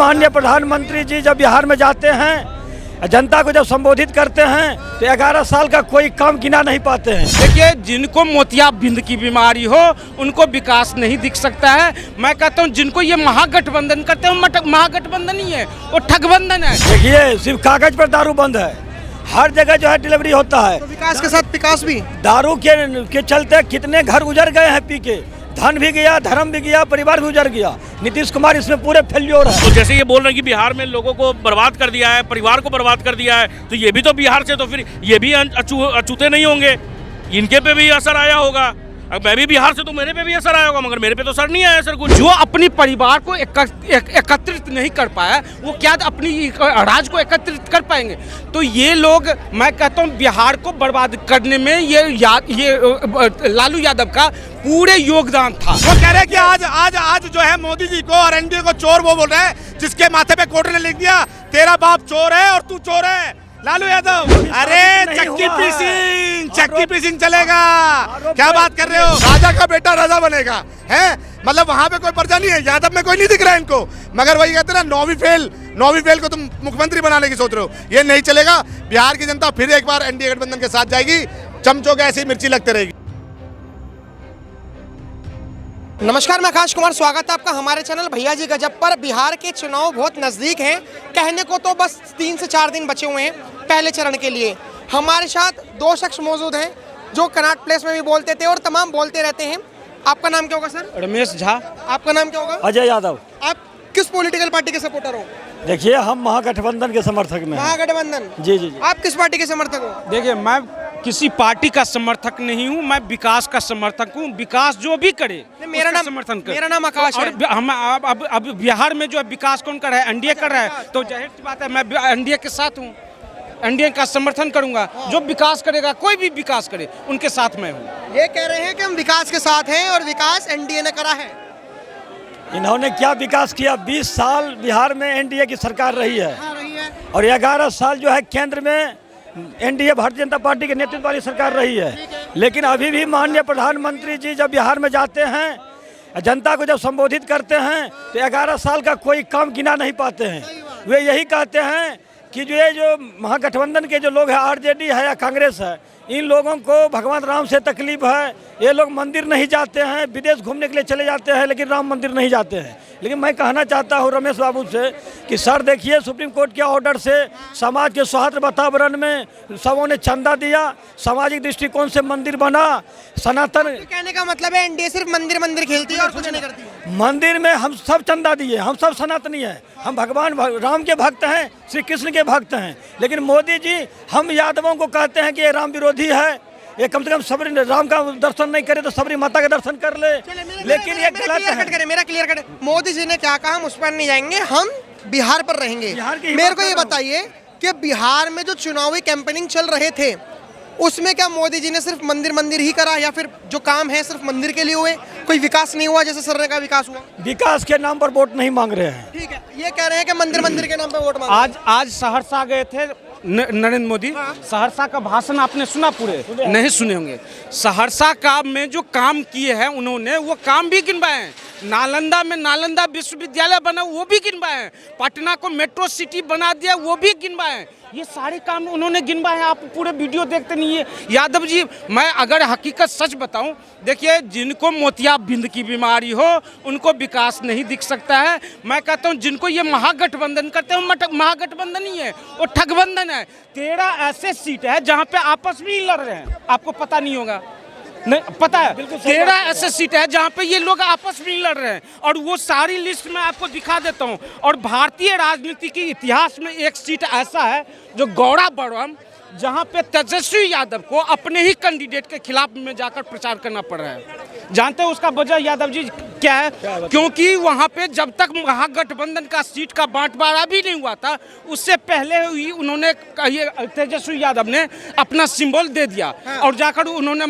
माननीय प्रधानमंत्री जी जब बिहार में जाते हैं, जनता को जब संबोधित करते हैं तो 11 साल का कोई काम गिना नहीं पाते हैं। देखिए, जिनको मोतियाबिंद की बीमारी हो उनको विकास नहीं दिख सकता है। मैं कहता हूँ जिनको ये महागठबंधन करते हैं, महागठबंधन ही है, वो ठगबंधन है। देखिए, सिर्फ कागज पर दारू बंद है, हर जगह जो है डिलीवरी होता है। तो विकास के साथ विकास भी। दारू के चलते कितने घर उजड़ गए हैं, पी के धन भी गया, धर्म भी गया, परिवार भी उजड़ गया। नीतीश कुमार इसमें पूरे फेल्योर है। तो जैसे ये बोल रहे हैं कि बिहार में लोगों को बर्बाद कर दिया है, परिवार को बर्बाद कर दिया है, तो ये भी तो बिहार से, तो फिर ये भी अछूते नहीं होंगे, इनके पे भी असर आया होगा। अब मैं भी बिहार से, तो मेरे पे भी असर आया होगा, मगर मेरे पे तो असर नहीं आया सर कुछ। जो अपनी परिवार को एकत्रित नहीं कर पाया, वो क्या अपनी राज्य को एकत्रित कर पाएंगे? तो ये लोग, मैं कहता हूँ बिहार को बर्बाद करने में ये लालू यादव का पूरे योगदान था। वो कह रहे हैं कि आज जो है मोदी जी को और एनडीए को चोर वो बोल रहे हैं जिसके माथे पे कोर्ट ने लिख दिया तेरा बाप चोर है और तू चोर है, लालू यादव। अरे चक्की पीसिंग चलेगा, क्या बात कर रहे हो? राजा का बेटा राजा बनेगा है, मतलब वहाँ पे कोई पर्चा नहीं है, यादव में कोई नहीं दिख रहा है इनको। मगर वही कहते हैं ना, नौवीं फेल को तुम मुख्यमंत्री बनाने की सोच रहे हो, ये नहीं चलेगा। बिहार की जनता फिर एक बार एनडीए गठबंधन के साथ जाएगी, चमचों के ऐसी मिर्ची लगते रहेगी। नमस्कार, मैं आकाश कुमार, स्वागत है आपका हमारे चैनल भैया जी गजब पर। बिहार के चुनाव बहुत नज़दीक हैं, कहने को तो बस 3 से 4 दिन बचे हुए हैं पहले चरण के लिए। हमारे साथ 2 शख्स मौजूद हैं जो कनॉट प्लेस में भी बोलते थे और तमाम बोलते रहते हैं। आपका नाम क्या होगा सर? रमेश झा। आपका नाम क्या होगा? अजय यादव। आप किस पॉलिटिकल पार्टी के सपोर्टर हो? देखिए, हम महागठबंधन के समर्थक में हैं। महागठबंधन। जी जी जी। आप किस पार्टी के समर्थक हो? देखिए, मैं किसी पार्टी का समर्थक नहीं हूँ, मैं विकास का समर्थक हूँ। विकास जो भी करे मेरा नाम समर्थन कर। मेरा नाम आकाश है। और हम अब बिहार में जो है विकास कौन कर रहा है? एनडीए कर रहा है, तो जाहिर सी बात है मैं एनडीए के साथ हूँ, एनडीए का समर्थन करूंगा। जो विकास करेगा, कोई भी विकास करे, उनके साथ मैं हूँ। ये कह रहे हैं कि हम विकास के साथ हैं और विकास एनडीए ने करा है। इन्होंने क्या विकास किया? 20 साल बिहार में एनडीए की सरकार रही है, और 11 साल जो है केंद्र में एनडीए भारतीय जनता पार्टी के नेतृत्व वाली सरकार रही है। लेकिन अभी भी माननीय प्रधानमंत्री जी जब बिहार में जाते हैं, जनता को जब संबोधित करते हैं तो 11 साल का कोई काम गिना नहीं पाते हैं। वे यही कहते हैं कि जो महागठबंधन के जो लोग हैं, आरजेडी है या कांग्रेस है, इन लोगों को भगवान राम से तकलीफ है। ये लोग मंदिर नहीं जाते हैं, विदेश घूमने के लिए चले जाते हैं, लेकिन राम मंदिर नहीं जाते हैं। लेकिन मैं कहना चाहता हूँ रमेश बाबू से कि सर देखिए, सुप्रीम कोर्ट के ऑर्डर से समाज के सौहार्द वातावरण में सबों ने चंदा दिया, सामाजिक दृष्टिकोण से मंदिर बना। सनातन कहने का मतलब है एनडीए सिर्फ मंदिर खेलती है और कुछ नहीं करती। मंदिर में हम सब चंदा दिए, हम सब सनातनी हैं, हम भगवान राम के भक्त हैं, श्री कृष्ण के भक्त हैं। लेकिन मोदी जी हम यादवों को कहते हैं कि ये राम विरोधी है, ये कम से कम सबरी राम का दर्शन नहीं करे तो सबरी माता का दर्शन कर ले। लेकिन ये गलत है। मेरा क्लियर कट। मोदी जी ने क्या कहा, हम उस पर नहीं जाएंगे, हम बिहार पर रहेंगे। मेरे को ये बताइए कि बिहार में जो चुनावी कैंपेनिंग चल रहे थे, उसमें क्या मोदी जी ने सिर्फ मंदिर ही करा, या फिर जो काम है सिर्फ मंदिर के लिए हुए, कोई विकास नहीं हुआ? जैसे सर ने कहा विकास हुआ। विकास के नाम पर वोट नहीं मांग रहे हैं। ठीक है, ये कह रहे हैं कि मंदिर के नाम पर वोट मांग। आज सहरसा गए थे नरेंद्र मोदी। सहरसा का भाषण आपने सुना? पूरे नहीं सुने होंगे। सहरसा का में जो काम किए हैं उन्होंने, वो काम भी गिनवाए हैं। नालंदा में नालंदा विश्वविद्यालय बना, वो भी गिनवाए हैं। पटना को मेट्रो सिटी बना दिया, वो भी गिनवाए हैं। ये सारे काम उन्होंने गिनवाए हैं। आप पूरे वीडियो देखते नहीं है यादव जी। मैं अगर हकीकत सच बताऊं, देखिए, जिनको मोतियाबिंद की बीमारी हो उनको विकास नहीं दिख सकता है। मैं कहता हूं जिनको ये महागठबंधन करते हैं, महागठबंधन ही है, वो ठगबंधन है। 13 ऐसे सीट है जहां पे आपस में ही लड़ रहे हैं, आपको पता नहीं होगा, नहीं पता है। 13 ऐसे सीट है जहां पे ये लोग आपस में लड़ रहे हैं, और वो सारी लिस्ट मैं आपको दिखा देता हूं। और भारतीय राजनीति के इतिहास में एक सीट ऐसा है जो गौड़ाबौड़म, जहां पे तेजस्वी यादव को अपने ही कैंडिडेट के खिलाफ में जाकर प्रचार करना पड़ रहा है। जानते हैं उसका वजह यादव जी क्या है? क्योंकि वहां पे जब तक महागठबंधन का सीट का बांटवारा भी नहीं हुआ था, उससे पहले ही उन्होंने तेजस्वी यादव ने अपना सिंबल दे दिया और जाकर उन्होंने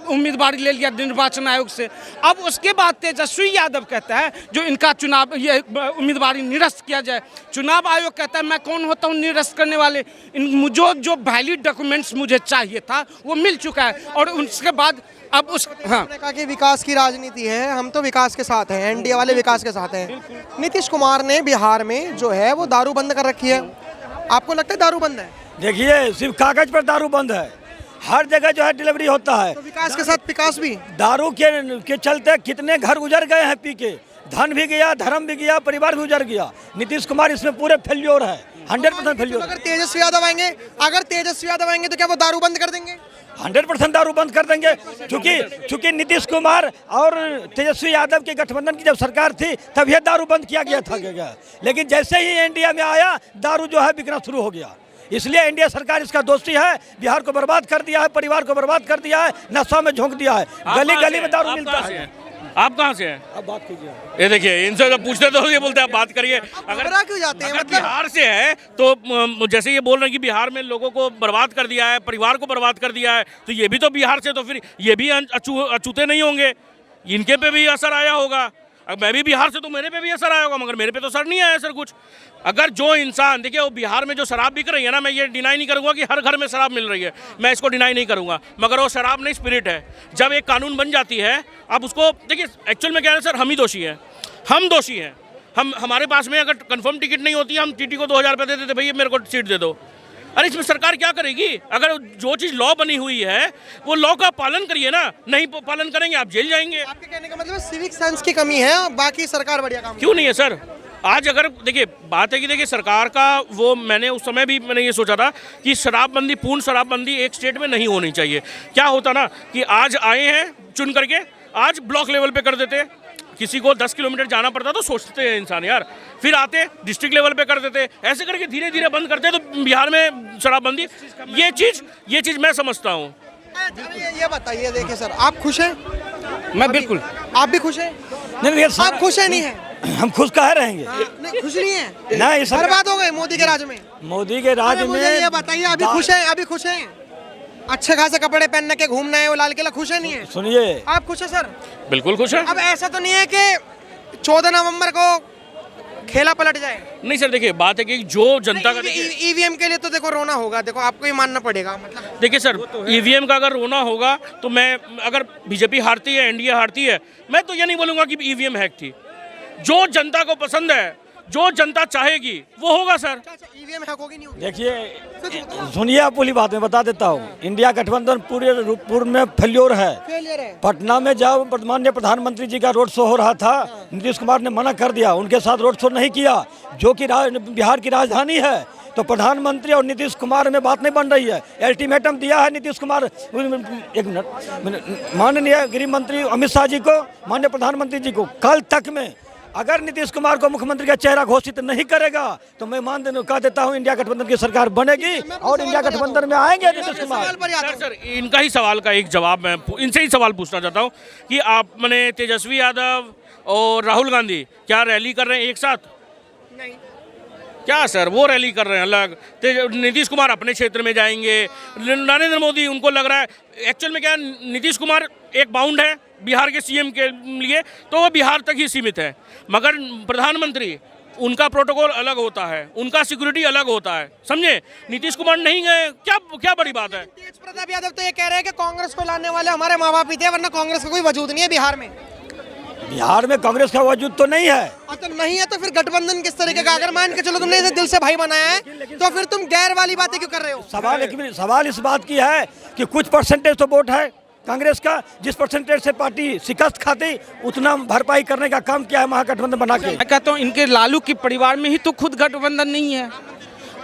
उम्मीदवारी ले लिया निर्वाचन आयोग से। अब उसके बाद तेजस्वी यादव कहता है जो इनका चुनाव ये उम्मीदवारी निरस्त किया जाए। चुनाव आयोग कहता है मैं कौन होता हूँ निरस्त करने वाले, जो वैलिड डॉक्यूमेंट्स मुझे चाहिए था वो मिल चुका है। और उसके बाद अब उस कहा कि विकास की राजनीति है, हम तो विकास विकास के साथ हैं, एनडीए वाले विकास के साथ हैं। नीतीश कुमार ने बिहार में जो है वो दारू बंद कर रखी है, आपको लगता है दारू बंद है? देखिए, सिर्फ कागज पर दारू बंद है, हर जगह जो है डिलीवरी होता है। तो विकास के साथ विकास भी, दारू के चलते कितने घर उजड़ गए हैं पी के, धन भी गया, धर्म भी गया, परिवार भी उजड़ गया। नीतीश कुमार इसमें पूरे फेल्योर है, 100% फेल्योर। अगर तेजस्वी यादव आएंगे तो क्या वो दारू बंद कर देंगे? 100% दारू बंद कर देंगे, क्योंकि नीतीश कुमार और तेजस्वी यादव के गठबंधन की जब सरकार थी तब यह दारू बंद किया गया था। लेकिन जैसे ही एनडीए में आया, दारू जो है बिकना शुरू हो गया। इसलिए एनडीए सरकार इसका दोषी है, बिहार को बर्बाद कर दिया है, परिवार को बर्बाद कर दिया है, नशा में झोंक दिया है, गली गली में दारू मिलता है। आप कहाँ से हैं? अब बात कीजिए। ये देखिए, इनसे जब पूछते तो ये बोलते हैं आप बात करिए। अगर क्यों जाते हैं? अगर मतलब बिहार से है तो जैसे ये बोल रहे हैं कि बिहार में लोगों को बर्बाद कर दिया है, परिवार को बर्बाद कर दिया है, तो ये भी तो बिहार से, तो फिर ये भी अछूते नहीं होंगे, इनके पे भी असर आया होगा। अब मैं भी बिहार से, तो मेरे पे भी असर आया होगा, मगर मेरे पे तो असर नहीं आया सर कुछ। अगर जो इंसान, देखिए वो बिहार में जो शराब बिक रही है ना, मैं ये डिनाई नहीं करूँगा कि हर घर में शराब मिल रही है, मैं इसको डिनाई नहीं करूँगा, मगर वो शराब नहीं, स्पिरिट है। जब एक कानून बन जाती है, अब उसको देखिए, एक्चुअल में क्या है सर, हम ही दोषी हैं, हम दोषी हैं। हमारे पास में अगर कंफर्म टिकट नहीं होती, हम टीटी को 2000 रुपये दे देते, भैया मेरे को सीट दे दो। अरे इसमें सरकार क्या करेगी? अगर जो चीज़ लॉ बनी हुई है वो लॉ का पालन करिए ना, नहीं पालन करेंगे आप जेल जाएंगे। आपके कहने का मतलब सिविक सेंस की कमी है, बाकी सरकार बढ़िया काम क्यों नहीं है सर? आज अगर देखिए, बात है कि देखिए सरकार का वो, मैंने उस समय भी मैंने ये सोचा था कि शराबबंदी, पूर्ण शराबबंदी एक स्टेट में नहीं होनी चाहिए। क्या होता ना कि आज आए हैं चुन करके, आज ब्लॉक लेवल पे कर देते, किसी को 10 किलोमीटर जाना पड़ता तो सोचते हैं इंसान यार, फिर आते डिस्ट्रिक्ट लेवल पे कर देते, ऐसे करके धीरे धीरे बंद करते, तो बिहार में शराबबंदी, ये चीज़ मैं समझता हूँ। ये बताइए, देखिए सर, आप खुश हैं? मैं बिल्कुल। आप भी खुश हैं? नहीं, आप खुश है नहीं है? हम खुश कह रहेंगे। नहीं, खुश नहीं है? नहीं, बर्बाद हो गए मोदी के राज में। मोदी के राज में। मुझे ये बताइए, अभी खुश हैं? अभी खुश हैं? अच्छे खासे कपड़े पहन के घूमना है, वो लाल किला, खुश है नहीं है? सुनिए, आप खुश है सर? बिल्कुल खुश है। अब ऐसा तो नहीं है कि 14 नवंबर को खेला पलट जाए? नहीं सर, देखिए बात है कि जो जनता का, ईवीएम के लिए तो देखो रोना होगा, देखो आपको ही मानना पड़ेगा। मतलब देखिए सर, ईवीएम का अगर रोना होगा तो मैं, अगर बीजेपी हारती है, एनडीए हारती है, मैं तो ये नहीं बोलूँगा कि ईवीएम हैक थी। जो जनता को पसंद है, जो जनता चाहेगी वो होगा सर। ईवीएम हैक होगी नहीं होगी? देखिए, सुनिए, आप पूरी बात मैं बता देता हूँ। इंडिया गठबंधन पूरे पूर्व में फेल्योर है। पटना में जब माननीय प्रधानमंत्री जी का रोड शो हो रहा था, नीतीश कुमार ने मना कर दिया, उनके साथ रोड शो नहीं किया, जो कि बिहार की राजधानी है। तो प्रधानमंत्री और नीतीश कुमार में बात नहीं बन रही है। अल्टीमेटम दिया है नीतीश कुमार, एक मिनट, माननीय गृह मंत्री अमित शाह जी को, माननीय प्रधानमंत्री जी को, कल तक में अगर नीतीश कुमार को मुख्यमंत्री का चेहरा घोषित नहीं करेगा तो मैं कह देता हूं इंडिया गठबंधन की सरकार बनेगी और इंडिया गठबंधन में आएंगे नीतीश कुमार। सर, इनका ही सवाल का एक जवाब मैं इनसे ही सवाल पूछना चाहता हूं कि आप मैंने तेजस्वी यादव और राहुल गांधी क्या रैली कर रहे हैं एक साथ? नहीं। क्या सर, वो रैली कर रहे हैं अलग, नीतीश कुमार अपने क्षेत्र में जाएंगे, नरेंद्र मोदी, उनको लग रहा है एक्चुअल में क्या, नीतीश कुमार एक बाउंड है बिहार के सीएम के लिए, तो वो बिहार तक ही सीमित है, मगर प्रधानमंत्री, उनका प्रोटोकॉल अलग होता है, उनका सिक्योरिटी अलग होता है, समझे? नीतीश कुमार नहीं गए, क्या बड़ी बात है? तेज प्रताप यादव तो ये कह रहे हैं कि कांग्रेस को लाने वाले हमारे माँ बाप ही थे, वरना कांग्रेस का कोई वजूद नहीं है बिहार में। बिहार में कांग्रेस का वजूद तो नहीं है। तो नहीं है तो फिर गठबंधन किस तरीके का? अगर मान के चलो तुमने इसे दिल से भाई बनाया है, तो फिर तुम गैर वाली बातें क्यों कर रहे हो? सवाल इस बात की है कि कुछ परसेंटेज तो वोट है कांग्रेस का, जिस परसेंटेज से पार्टी शिकस्त खाती, उतना भरपाई करने का काम किया है महागठबंधन बना के। मैं कहता हूँ इनके लालू के परिवार में ही तो खुद गठबंधन नहीं है।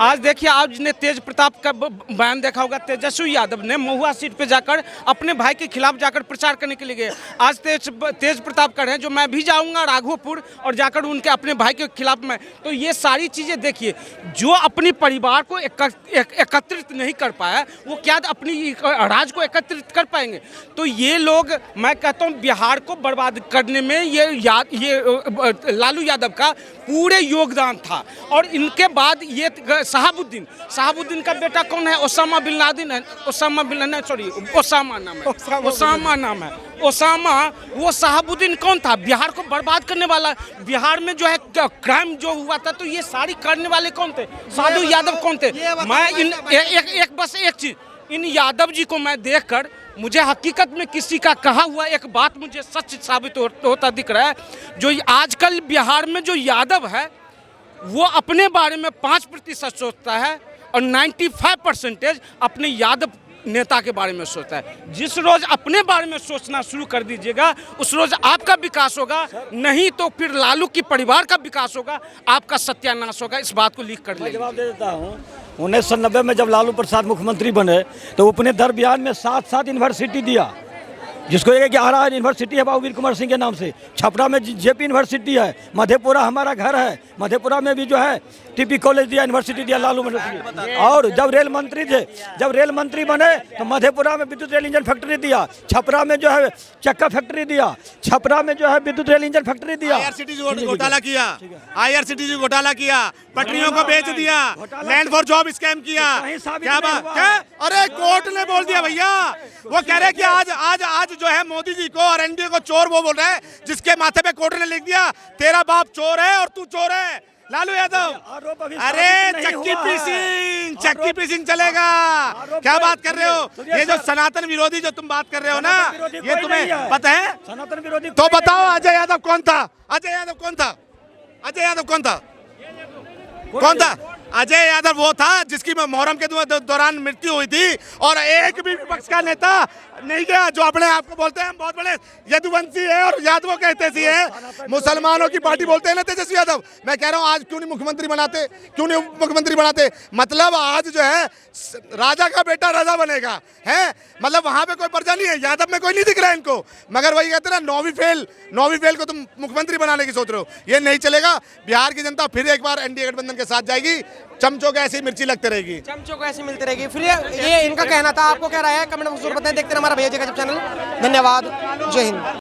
आज देखिए, आज ने तेज प्रताप का बयान देखा होगा, तेजस्वी यादव ने महुआ सीट पे जाकर अपने भाई के खिलाफ जाकर प्रचार करने के लिए गए। आज तेज प्रताप कर रहे हैं जो मैं भी जाऊंगा राघोपुर और जाकर उनके अपने भाई के खिलाफ में। तो ये सारी चीज़ें देखिए, जो अपनी परिवार को एकत्रित नहीं कर पाया, वो क्या अपनी राज को एकत्रित कर पाएंगे? तो ये लोग, मैं कहता हूँ बिहार को बर्बाद करने में लालू यादव का पूरे योगदान था। और इनके बाद ये शहाबुद्दीन का बेटा कौन है? ओसामा बिन लादेन है। ओसामा नाम है। ओसामा, वो शहाबुद्दीन कौन था? बिहार को बर्बाद करने वाला। बिहार में जो है क्राइम जो हुआ था, तो ये सारी करने वाले कौन थे? साधु यादव कौन थे? मैं एक चीज, इन यादव जी को मैं देखकर मुझे हकीकत में किसी का कहा हुआ एक बात मुझे सच साबित होता दिख रहा है। जो आजकल बिहार में जो यादव है वो अपने बारे में 5% सोचता है और 95% अपने यादव नेता के बारे में सोचता है। जिस रोज अपने बारे में सोचना शुरू कर दीजिएगा उस रोज आपका विकास होगा, नहीं तो फिर लालू की परिवार का विकास होगा, आपका सत्यानाश होगा। इस बात को लिख कर ले। जवाब दे देता हूँ। 1990 में जब लालू प्रसाद मुख्यमंत्री बने तो अपने दर बिहार में 7 यूनिवर्सिटी दिया, जिसको एक आरा यूनिवर्सिटी है बाबू वीर कुंवर सिंह के नाम से, छपरा में जेपी यूनिवर्सिटी है, मधेपुरा हमारा घर है, मधेपुरा में भी जो है टीपी कॉलेज दिया, यूनिवर्सिटी दिया लालू यूनिवर्सिटी। और जब रेल मंत्री थे, जब रेल मंत्री बने तो मधेपुरा में विद्युत रेल इंजन फैक्ट्री दिया, छपरा में जो है चक्का फैक्ट्री दिया, छपरा में जो है विद्युत रेल इंजन फैक्ट्री दिया। आईआरसीटीसी घोटाला किया, आईआरसीटीसी घोटाला किया, पटरियों को बेच दिया, लैंड फॉर जॉब स्कैम किया। क्या बात क्या? अरे कोर्ट ने बोल दिया भैया। वो कह रहे कि आज जो है मोदी जी को और एनडीए को चोर वो बोल रहा है जिसके माथे पे कोर्ट ने लिख दिया तेरा बाप चोर है और तू चोर है, लालू यादव। अरे चक्की पीसिंग चलेगा। क्या बात कर रहे हो? ये जो सनातन विरोधी जो तुम बात कर रहे हो ना, ये तुम्हें पता है? सनातन विरोधी तो बताओ अजय यादव कौन था? अजय यादव कौन था? अजय यादव कौन था? कौन था? अजय यादव वो था जिसकी मुहर्रम के दौरान मृत्यु हुई थी और एक भी विपक्ष का नेता नहीं गया। जो अपने आप को बोलते हैं हम बहुत बड़े यदुवंशी है और यादवों के हितैषी है, मुसलमानों की पार्टी बोलते हैं ना तेजस्वी यादव। मैं कह रहा हूँ आज क्यों नहीं मुख्यमंत्री बनाते, क्यों नहीं मुख्यमंत्री बनाते? मतलब आज जो है राजा का बेटा राजा बनेगा है, मतलब वहां पे कोई प्रजा नहीं है, यादव में कोई नहीं दिख रहा है इनको। मगर वही कहते हैं ना, नौवीं फेल को तुम मुख्यमंत्री बनाने की सोच रहे हो, ये नहीं चलेगा। बिहार की जनता फिर एक बार एनडीए गठबंधन के साथ जाएगी, चमचों को ऐसी मिर्ची लगती रहेगी, चमचों को ऐसी मिलती रहेगी। फिर ये इनका कहना था, आपको क्या राय है? कमेंट में जरूर बताएं। देखते हैं हमारा भैया जी का चैनल। धन्यवाद, जय हिंद।